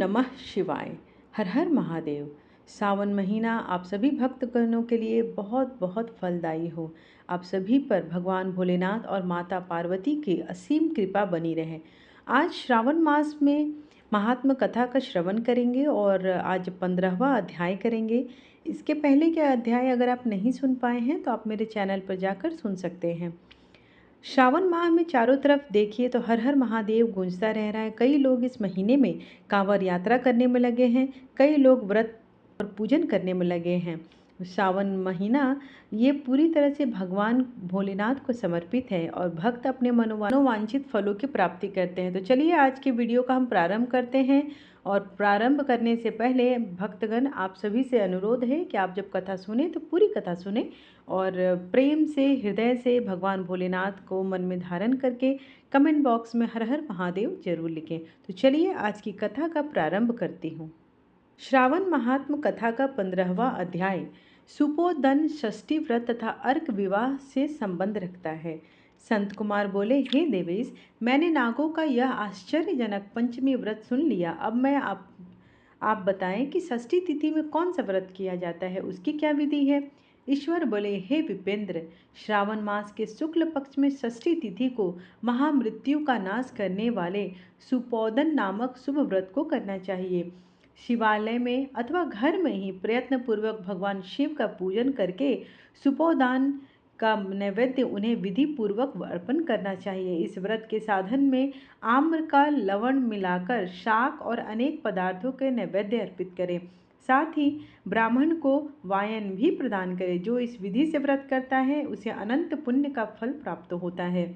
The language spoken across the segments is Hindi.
नमः शिवाय। हर हर महादेव। सावन महीना आप सभी भक्तगणों के लिए बहुत बहुत फलदायी हो। आप सभी पर भगवान भोलेनाथ और माता पार्वती की असीम कृपा बनी रहे। आज श्रावण मास में महात्म कथा का श्रवण करेंगे और आज 15वां अध्याय करेंगे। इसके पहले के अध्याय अगर आप नहीं सुन पाए हैं तो आप मेरे चैनल पर जाकर सुन सकते हैं। श्रावण माह में चारों तरफ देखिए तो हर हर महादेव गूंजता रह रहा है। कई लोग इस महीने में कांवड़ यात्रा करने में लगे हैं, कई लोग व्रत और पूजन करने में लगे हैं। श्रावण महीना ये पूरी तरह से भगवान भोलेनाथ को समर्पित है और भक्त अपने मनोवांछित फलों की प्राप्ति करते हैं। तो चलिए आज के वीडियो का हम प्रारंभ करते हैं। और प्रारंभ करने से पहले भक्तगण आप सभी से अनुरोध है कि आप जब कथा सुने तो पूरी कथा सुने और प्रेम से हृदय से भगवान भोलेनाथ को मन में धारण करके कमेंट बॉक्स में हर हर महादेव जरूर लिखें। तो चलिए आज की कथा का प्रारंभ करती हूँ। श्रावण महात्म कथा का 15वां अध्याय सुपोदन षष्ठी व्रत तथा अर्क विवाह से संबंध रखता है। संत कुमार बोले, हे देवेश, मैंने नागों का यह आश्चर्यजनक पंचमी व्रत सुन लिया। अब मैं आप बताएं कि षष्ठी तिथि में कौन सा व्रत किया जाता है, उसकी क्या विधि है। ईश्वर बोले, हे विपेंद्र, श्रावण मास के शुक्ल पक्ष में षष्ठी तिथि को महामृत्यु का नाश करने वाले सुपोदन नामक शुभ व्रत को करना चाहिए। शिवालय में अथवा घर में ही प्रयत्न पूर्वक भगवान शिव का पूजन करके सुपोदान का नैवेद्य उन्हें विधि पूर्वक अर्पण करना चाहिए। इस व्रत के साधन में आम्र का लवण मिलाकर शाक और अनेक पदार्थों के नैवेद्य अर्पित करें। साथ ही ब्राह्मण को वायन भी प्रदान करें। जो इस विधि से व्रत करता है उसे अनंत पुण्य का फल प्राप्त होता है।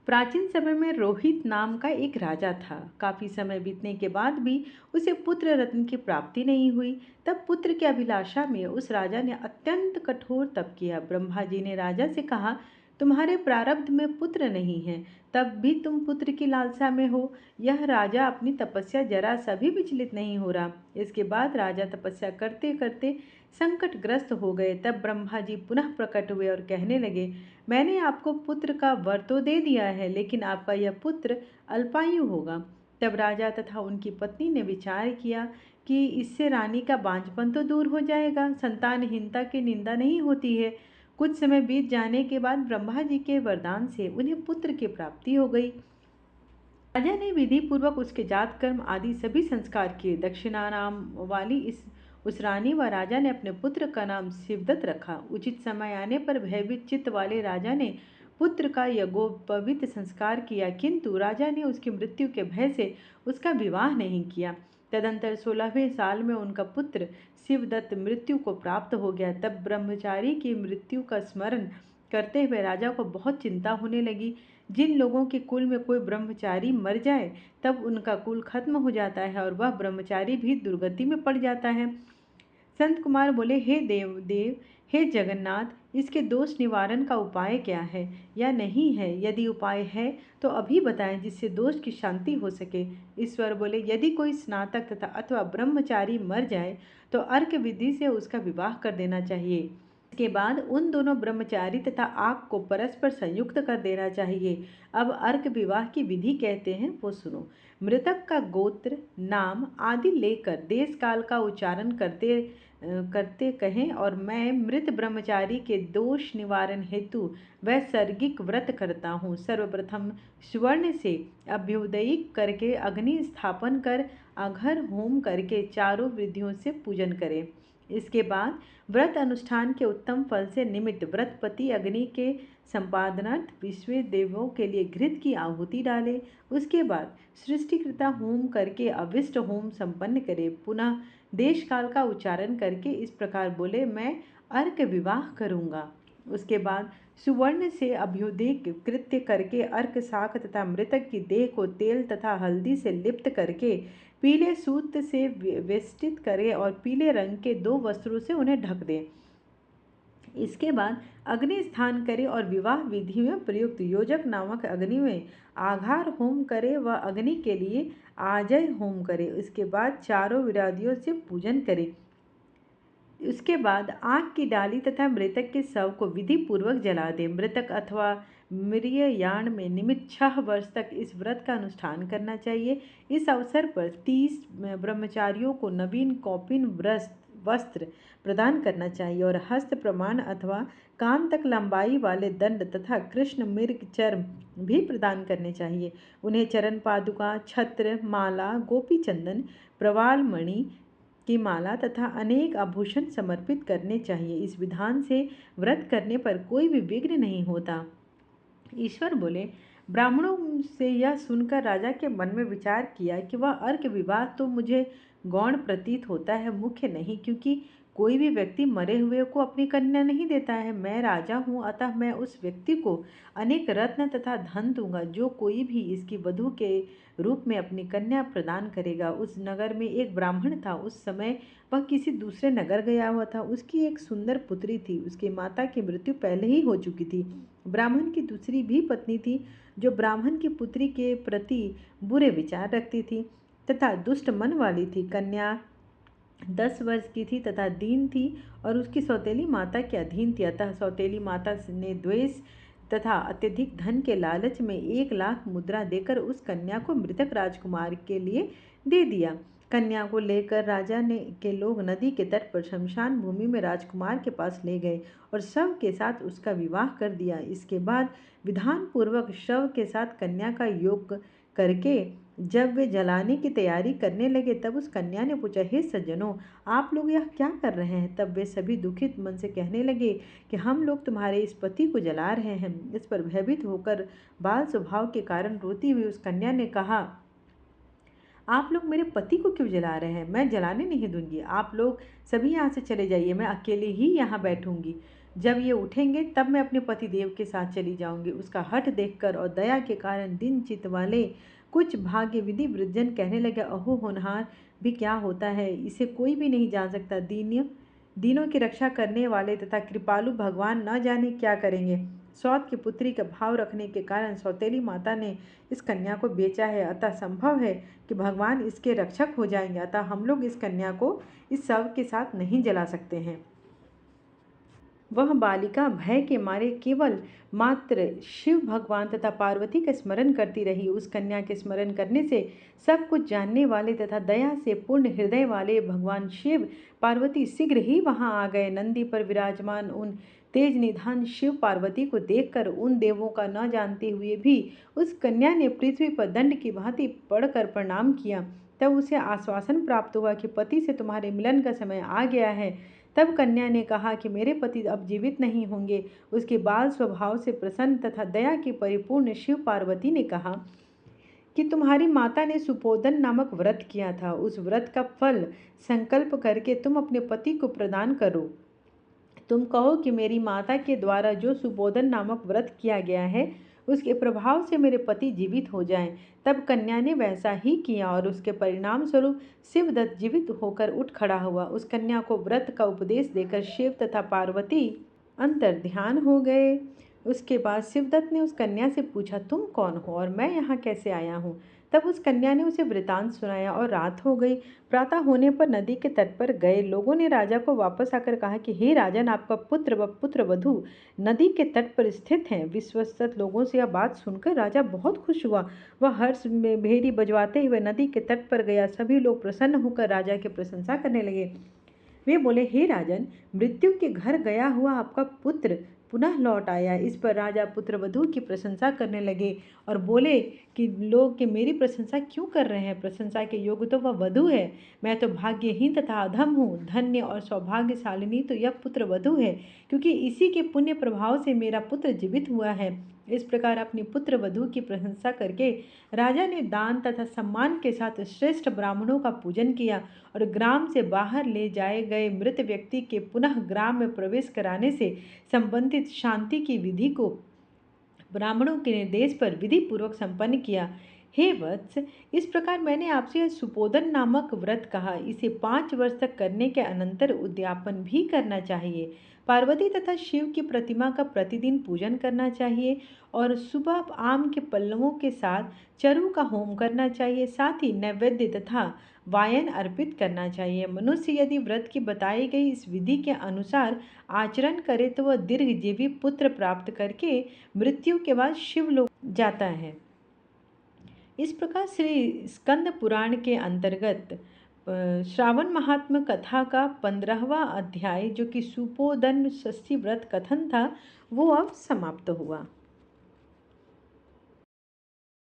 प्राचीन समय में रोहित नाम का एक राजा था। काफी समय बीतने के बाद भी उसे पुत्र रत्न की प्राप्ति नहीं हुई। तब पुत्र की अभिलाषा में उस राजा ने अत्यंत कठोर तप किया। ब्रह्मा जी ने राजा से कहा, तुम्हारे प्रारब्ध में पुत्र नहीं है, तब भी तुम पुत्र की लालसा में हो। यह राजा अपनी तपस्या जरा सा भी विचलित नहीं हो रहा। इसके बाद राजा तपस्या करते करते संकटग्रस्त हो गए। तब ब्रह्मा जी पुनः प्रकट हुए और कहने लगे, मैंने आपको पुत्र का वर तो दे दिया है, लेकिन आपका यह पुत्र अल्पायु होगा। तब राजा तथा उनकी पत्नी ने विचार किया कि इससे रानी का बांझपन तो दूर हो जाएगा, संतानहीनता की निंदा नहीं होती है। कुछ समय बीत जाने के बाद ब्रह्मा जी के वरदान से उन्हें पुत्र की प्राप्ति हो गई। राजा ने विधि पूर्वक उसके जात कर्म आदि सभी संस्कार किए। दक्षिणा नाम वाली उस रानी व राजा ने अपने पुत्र का नाम शिवदत्त रखा। उचित समय आने पर भयभीत चित्त वाले राजा ने पुत्र का यज्ञोपवीत संस्कार किया, किंतु राजा ने उसकी मृत्यु के भय से उसका विवाह नहीं किया। तदंतर 16वें साल में उनका पुत्र शिवदत्त मृत्यु को प्राप्त हो गया। तब ब्रह्मचारी की मृत्यु का स्मरण करते हुए राजा को बहुत चिंता होने लगी। जिन लोगों के कुल में कोई ब्रह्मचारी मर जाए तब उनका कुल खत्म हो जाता है और वह ब्रह्मचारी भी दुर्गति में पड़ जाता है। संत कुमार बोले, हे देव, हे जगन्नाथ, इसके दोष निवारण का उपाय क्या है या नहीं है? यदि उपाय है तो अभी बताएं, जिससे दोष की शांति हो सके। ईश्वर बोले, यदि कोई स्नातक तथा अथवा ब्रह्मचारी मर जाए तो अर्क विधि से उसका विवाह कर देना चाहिए। इसके बाद उन दोनों ब्रह्मचारी तथा आग को परस्पर संयुक्त कर देना चाहिए। अब अर्क विवाह की विधि कहते हैं, वो सुनो। मृतक का गोत्र, नाम आदि लेकर देश काल का उच्चारण करते कहें, और मैं मृत ब्रह्मचारी के दोष निवारण हेतु वैसर्गिक व्रत करता हूँ। सर्वप्रथम स्वर्ण से अभ्युदयिक करके अग्नि स्थापन कर अघर होम करके चारों विधियों से पूजन करें। इसके बाद व्रत अनुष्ठान के उत्तम फल से निमित्त व्रतपति अग्नि के संपादनार्थ विश्व देवों के लिए घृत की आहुति डाले। उसके बाद सृष्टिकृता होम करके अविष्ट होम संपन्न करे। पुनः देश काल का उच्चारण करके इस प्रकार बोले, मैं अर्क विवाह करूँगा। उसके बाद सुवर्ण से अभ्युदय कृत्य करके अर्क शाख तथा मृतक की देह को तेल तथा हल्दी से लिप्त करके पीले सूत से वेष्टित करें और पीले रंग के 2 वस्त्रों से उन्हें ढक दें। इसके बाद अग्नि स्थान करे और विवाह विधि में प्रयुक्त योजक नामक अग्नि में आघार होम करे व अग्नि के लिए आजय होम करे। इसके बाद चारों विरादियों से पूजन करे। उसके बाद आग की डाली तथा मृतक के शव को विधि पूर्वक जला दे। मृतक अथवा मृगयान में निमित्त 6 वर्ष तक इस व्रत का अनुष्ठान करना चाहिए। इस अवसर पर 30 ब्रह्मचारियों को नवीन कौपीन वस्त्र प्रदान करना चाहिए और हस्त प्रमाण अथवा कान तक लंबाई वाले दंड तथा कृष्ण मृग चर्म भी प्रदान करने चाहिए। उन्हें चरण पादुका, छत्र, माला, गोपी चंदन, प्रवाल मणि की माला तथा अनेक आभूषण समर्पित करने चाहिए। इस विधान से व्रत करने पर कोई भी विघ्न नहीं होता। ईश्वर बोले, ब्राह्मणों से यह सुनकर राजा के मन में विचार किया कि वह अर्क विवाह तो मुझे गौण प्रतीत होता है, मुख्य नहीं, क्योंकि कोई भी व्यक्ति मरे हुए को अपनी कन्या नहीं देता है। मैं राजा हूँ, अतः मैं उस व्यक्ति को अनेक रत्न तथा धन दूंगा जो कोई भी इसकी वधू के रूप में अपनी कन्या प्रदान करेगा। उस नगर में एक ब्राह्मण था। उस समय वह किसी दूसरे नगर गया हुआ था। उसकी एक सुंदर पुत्री थी। उसकी माता की मृत्यु पहले ही हो चुकी थी। ब्राह्मण की दूसरी भी पत्नी थी जो ब्राह्मण की पुत्री के प्रति बुरे विचार रखती थी तथा दुष्ट मन वाली थी। कन्या 10 वर्ष की थी तथा दीन थी और उसकी सौतेली माता के अधीन थी। अतः सौतेली माता ने द्वेष तथा अत्यधिक धन के लालच में 1 लाख मुद्रा देकर उस कन्या को मृतक राजकुमार के लिए दे दिया। कन्या को लेकर राजा ने के लोग नदी के तट पर शमशान भूमि में राजकुमार के पास ले गए और शव के साथ उसका विवाह कर दिया। इसके बाद विधान पूर्वक शव के साथ कन्या का योग करके जब वे जलाने की तैयारी करने लगे तब उस कन्या ने पूछा, हे सज्जनों, आप लोग यह क्या कर रहे हैं? तब वे सभी दुखित मन से कहने लगे कि हम लोग तुम्हारे इस पति को जला रहे हैं। इस पर भयभीत होकर बाल स्वभाव के कारण रोती हुई उस कन्या ने कहा, आप लोग मेरे पति को क्यों जला रहे हैं? मैं जलाने नहीं दूंगी। आप लोग सभी यहाँ से चले जाइए, मैं अकेले ही यहाँ बैठूंगी। जब ये उठेंगे तब मैं अपने पति देव के साथ चली जाऊंगी। उसका हठ देखकर और दया के कारण दिन चित वाले कुछ भाग्य विधि वृद्धजन कहने लगे, अहो होनहार भी क्या होता है, इसे कोई भी नहीं जान सकता। दीनों की रक्षा करने वाले तथा कृपालु भगवान न जाने क्या करेंगे। सौत की पुत्री का भाव रखने के कारण सौतेली माता ने इस कन्या को बेचा है। अतः संभव है कि भगवान इसके रक्षक हो जाएंगे। अतः हम लोग इस कन्या को इस शव के साथ नहीं जला सकते हैं। वह बालिका भय के मारे केवल मात्र शिव भगवान तथा पार्वती का स्मरण करती रही। उस कन्या के स्मरण करने से सब कुछ जानने वाले तथा दया से पूर्ण हृदय वाले भगवान शिव पार्वती शीघ्र ही वहां आ गए। नंदी पर विराजमान उन तेज निधान शिव पार्वती को देखकर उन देवों का न जानते हुए भी उस कन्या ने पृथ्वी पर दंड की भांति पड़कर प्रणाम किया। तब उसे आश्वासन प्राप्त हुआ कि पति से तुम्हारे मिलन का समय आ गया है। तब कन्या ने कहा कि मेरे पति अब जीवित नहीं होंगे। उसके बाल स्वभाव से प्रसन्न तथा दया की परिपूर्ण शिव पार्वती ने कहा कि तुम्हारी माता ने सुपोदन नामक व्रत किया था। उस व्रत का फल संकल्प करके तुम अपने पति को प्रदान करो। तुम कहो कि मेरी माता के द्वारा जो सुपोदन नामक व्रत किया गया है उसके प्रभाव से मेरे पति जीवित हो जाएं। तब कन्या ने वैसा ही किया और उसके परिणाम स्वरूप शिवदत्त जीवित होकर उठ खड़ा हुआ। उस कन्या को व्रत का उपदेश देकर शिव तथा पार्वती अंतर ध्यान हो गए। उसके बाद शिवदत्त ने उस कन्या से पूछा, तुम कौन हो और मैं यहाँ कैसे आया हूँ? तब उस कन्या ने उसे वृतांत सुनाया और रात हो गई। प्रातः होने पर नदी के तट पर गए लोगों ने राजा को वापस आकर कहा कि हे राजन, आपका पुत्र व पुत्र वधू नदी के तट पर स्थित हैं। विश्वस्त लोगों से यह बात सुनकर राजा बहुत खुश हुआ। वह हर्ष में भेरी बजवाते हुए नदी के तट पर गया। सभी लोग प्रसन्न होकर राजा की प्रशंसा करने लगे। वे बोले, हे राजन, मृत्यु के घर गया हुआ आपका पुत्र पुनः लौट आया। इस पर राजा पुत्रवधू की प्रशंसा करने लगे और बोले कि लोग कि मेरी प्रशंसा क्यों कर रहे हैं? प्रशंसा के योग्य तो वह वधू है। मैं तो भाग्यहीन तथा अधम हूँ। धन्य और सौभाग्यशालिनी तो यह पुत्र वधू है, क्योंकि इसी के पुण्य प्रभाव से मेरा पुत्र जीवित हुआ है। इस प्रकार अपनी पुत्र वधू की प्रशंसा करके राजा ने दान तथा सम्मान के साथ श्रेष्ठ ब्राह्मणों का पूजन किया और ग्राम से बाहर ले जाए गए मृत व्यक्ति के पुनः ग्राम में प्रवेश कराने से संबंधित शांति की विधि को ब्राह्मणों के निर्देश पर विधि पूर्वक संपन्न किया। हे वत्स, इस प्रकार मैंने आपसे यह सुपोदन नामक व्रत कहा, इसे 5 वर्ष तक करने के अनंतर उद्यापन भी करना चाहिए। पार्वती तथा शिव की प्रतिमा का प्रतिदिन पूजन करना चाहिए और सुबह आम के पल्लवों के साथ चरु का होम करना चाहिए। साथ ही नैवेद्य तथा वायन अर्पित करना चाहिए। मनुष्य यदि व्रत की बताई गई इस विधि के अनुसार आचरण करे तो वह दीर्घजीवी पुत्र प्राप्त करके मृत्यु के बाद शिवलोक जाता है। इस प्रकार श्री स्कंद पुराण के अंतर्गत श्रावण महात्म कथा का 15वां अध्याय, जो कि सुपोदन षष्ठी व्रत कथन था, वो अब समाप्त हुआ।